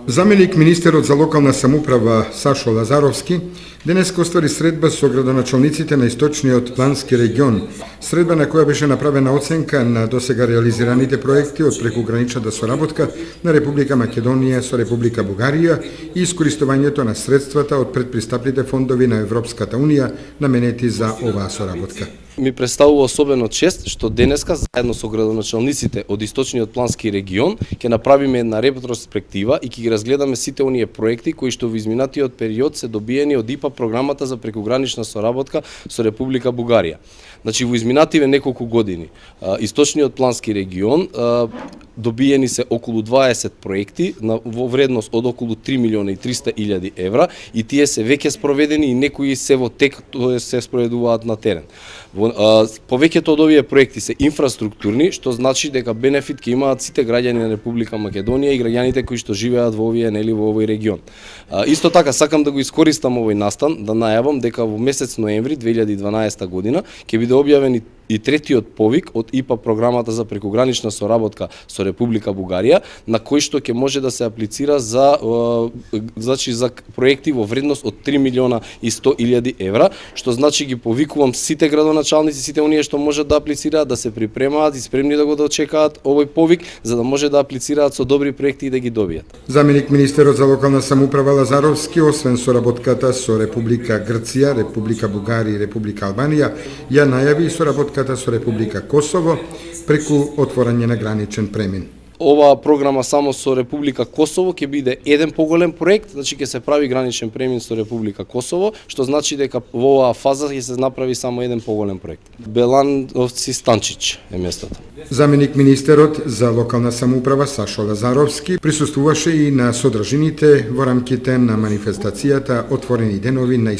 Заменик министерот за локална самоуправа Сашо Лазаровски денеска оствари средба со градоначалниците на источниот плански регион, средба на која беше направена оценка на досега реализираните проекти од прекуграничната соработка на Република Македонија со Република Бугарија и искористувањето на средствата од предпристапните фондови на Европската Унија наменети за оваа соработка. Ми представува особено чест што денеска заедно со градоначалниците од источниот плански регион ќе направиме една ретроспектива и ќе ги разгледаме сите оние проекти кои што во изминатиот период се добиени од ИПА програмата за прекугранична соработка со Република Бугарија. Значи во изминативе неколку години источниот плански регион добиени се околу 20 проекти во вредност од околу 3.300.000 евра и тие се веќе спроведени и некои се во тек се спроведуваат на терен. Повеќето од овие проекти се инфраструктурни, што значи дека бенефит ќе имаат сите граѓани на Република Македонија и граѓаните кои што живеат во овој регион. Исто така сакам да го искористам овој настан да најавам дека во месец ноември 2012 година ќе биде објавен и третиот повик од ИПА програмата за прекугранична соработка со Република Бугарија, на кој што ќе може да се аплицира за проекти во вредност од 3.100.000 евра, што значи ги повикувам сите градоначалници, сите оние што можат да аплицираат, да се припремаат и спремни да го дочекаат овој повик, за да може да аплицираат со добри проекти и да ги добијат. Заменик министерот за локална самоуправа Лазаровски, освен соработката со Република Грција, Република Бугарија и Република Албанија, ја најави и соработката со Република Косово преку отворање на граничен премин. Оваа програма само со Република Косово ќе биде еден поголем проект, значи ќе се прави граничен премин со Република Косово, што значи дека во оваа фаза ќе се направи само еден поголем проект. Белановци Станчич е местото. Заменик министерот за локална самоуправа Сашо Лазаровски присуствуваше и на содржините во рамките на манифестацијата Отворени денови на